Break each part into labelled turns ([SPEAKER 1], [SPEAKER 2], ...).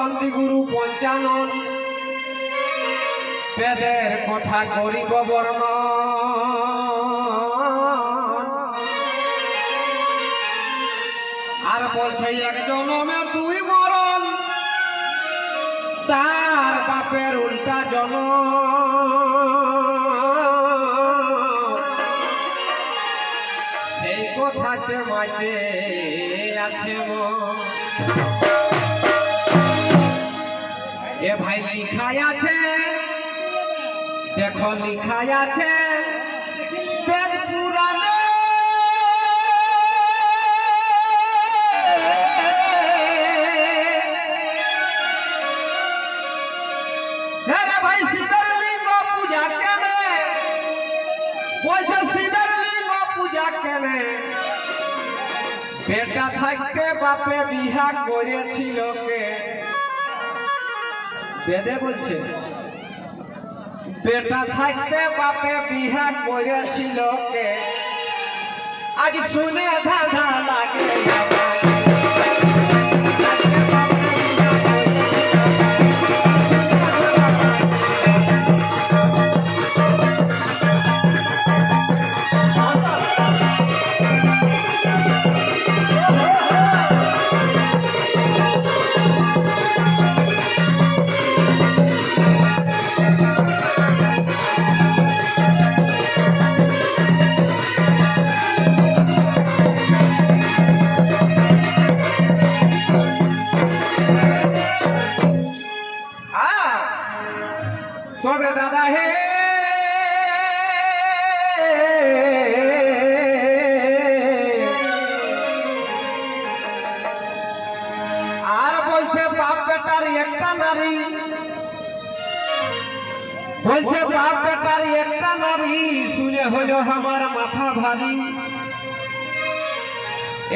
[SPEAKER 1] নন্দী গুরু পঞ্চানন বেদের কথা করিব বর্ণ আর বলছে এক জনমে দুই মরণ তার বাপের উল্টা জনম সেই কথাতে মাঝে আছে এ ভাই লিখাই আছে দেখো লিখাই আছে বেদ পুরাণে রে ভাই শিবের লিঙ্গ পূজা কেনে বলছে শিবের লিঙ্গ পূজা কেনে বেটা থাকতে বাপে বিহা করেছিল কে বেদে বলছে বেটা থাকতে বাপে বিহা করেছিল কে আজ শুনে ধাঁধা লাগে তবে দাদা হে আর বলছে বাপ বেটার একটা নারী বলছে বাপ বেটার একটা নারী শুনে হলো আমার মাথা ভারী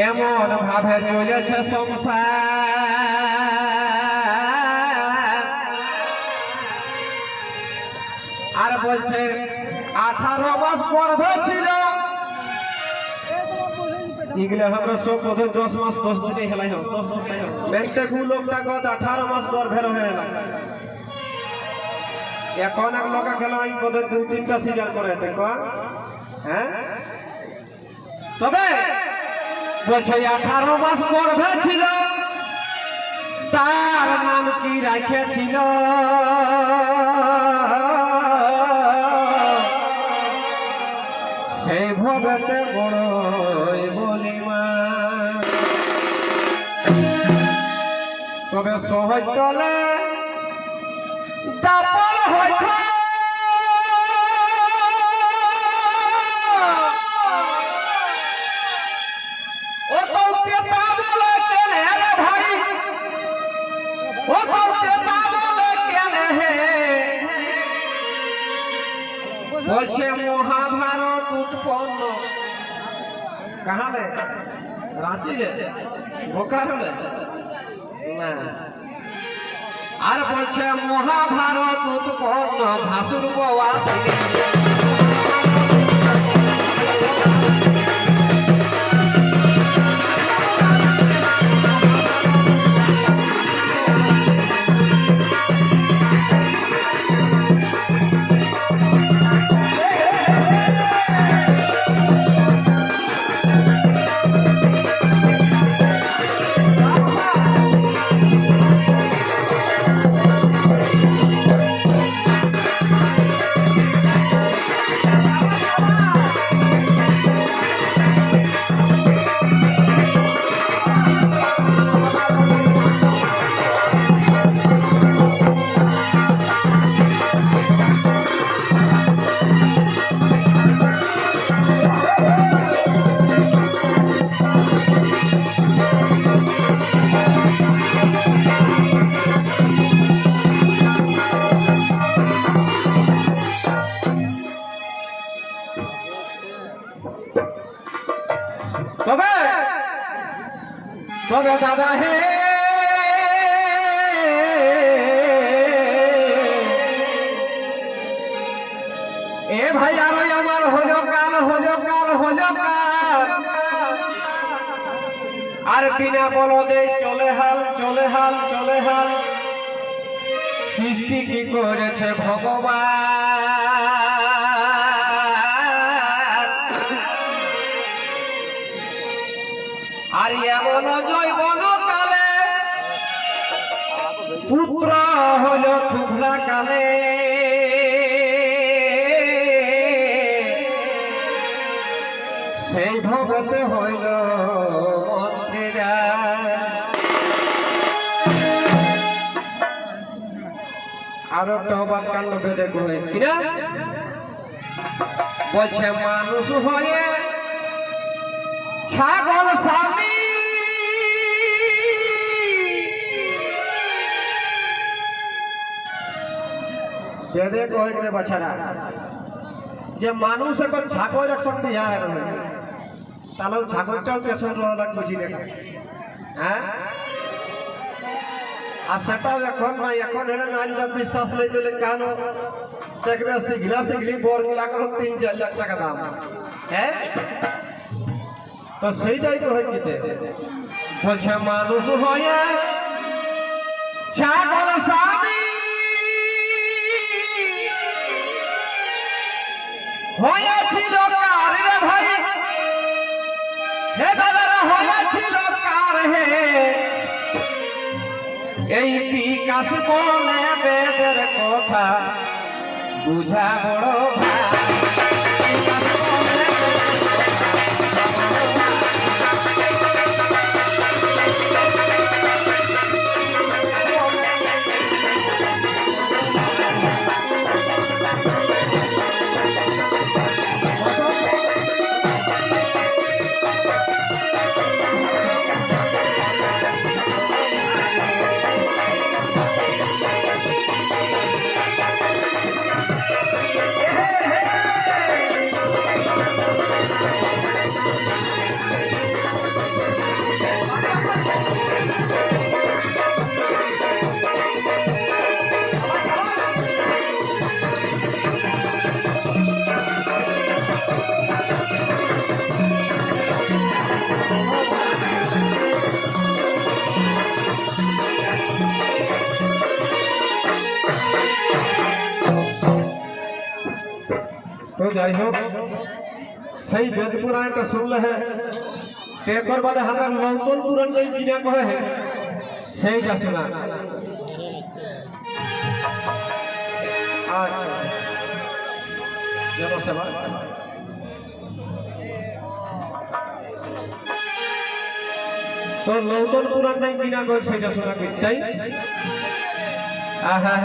[SPEAKER 1] এমন ভাবে চলেছে সংসার আর বলছে 18 মাস গর্ভে ছিল এগুলো আমরা সব বোধ 10 মাস 10 দিনে হেলাই হোক 10 দিনে হোক মেনতে গু লোকটা কত 18 মাস গর্ভের হয়ে গেল এখন এক লোকা খেলা এই বোধ 2-3টা সিজন করে দেখো হ্যাঁ তবে বলছে 18 মাস গর্ভে ছিল তার নাম কি রাখেছিল সেই ভবেতে বড়ই বলিমা তবে সহজ তলে দাপল হইত ও তো তেতা বলে কেনে রে ভাই ও তো তেতা বলে কেনে হে বলছে মহাভারত उत्पन्न कहाँ में रांची गे बोकारो में ना আর বলছে মহাভারত उत्पन्न ভাসুর বওয়াসিনী তবে তবে দাদা হে এ ভাই আর আমার হলো কাল আর বিনা বলদে চলে হাল সৃষ্টি কি করেছে ভগবান, আর এমন জৈবন কালে পুত্র হল থুবরা কালে, সেই ভগতে হইল মন্ত্রীরা। আরো টবাক কাণ্ড বেঁধে করে কিনা বলছে মানুষ হয়ে ছাগল স্বামী, বেঁধে কয়ে গেলে বাছারা যে মানুষ এখন ছাগল একসঙ্গে ইয়া তাহলে ছাগলটাও পেছন বুঝি না, হ্যাঁ? আর সেটাও এখন নাই, এখন এরা নারীরা বিশ্বাস নেই দিলে কেন দেখবে শিখলি বরগুলা কোনো ৩-৪ লাখ টাকা দাম, হ্যাঁ? তো সেইটাই তো হয় কিতে বলছে মানুষ হয়ে ছাগল স্বামী হয়েছিল কার রে ভাই, হে দাদারা হয়েছিল কার হে, এই বিকাশ বলে বেদের কথা বুঝা বড় ভাই। तो যাই হোক সেই বেদ পুরাণটা শুনলে হ্যাঁ, একর বাদে আমরা নতুন পুরাণ নেই কিনা কহে হ্যাঁ সেইটা শোনা। আচ্ছা জনসেবা তো নতুন পুরাণ নেই কিনা কহে সেইটা শোনা, তাই আহা